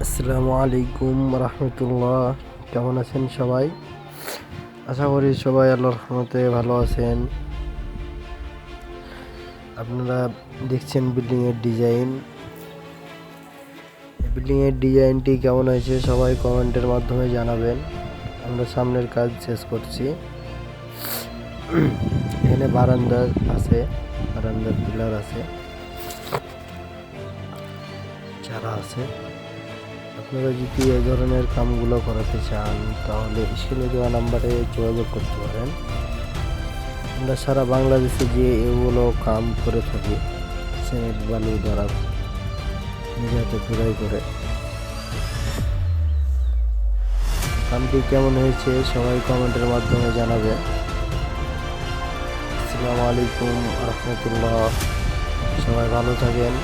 আসসালামু আলাইকুম রহমতুল্লাহ। কেমন আছেন সবাই? আশা করি সবাই আল্লাহর রহমতে ভালো আছেন। আপনারা দেখছেন বিল্ডিংয়ের ডিজাইন। বিল্ডিংয়ের ডিজাইনটি কেমন হয়েছে সবাই কমেন্টের মাধ্যমে জানাবেন। আমরা সামনের কাজ শেষ করছি। এখানে বারান্দা আছে, বারান্দার পিলার আছে, চারা আছে। আপনারা যদি এই ধরনের কামগুলো করাতে চান তাহলে স্ক্রিনে দেওয়া নাম্বারে যোগাযোগ করতে পারেন। আমরা সারা বাংলাদেশে যে এগুলো কাম করে থাকি, সিমেন্ট বালু দ্বারা নিজে হাতে খোদাই করে। কামটি কেমন হয়েছে সবাই কমেন্টের মাধ্যমে জানাবেন। আসসালামু আলাইকুম রহমতুল্লাহ। সবাই ভালো থাকেন।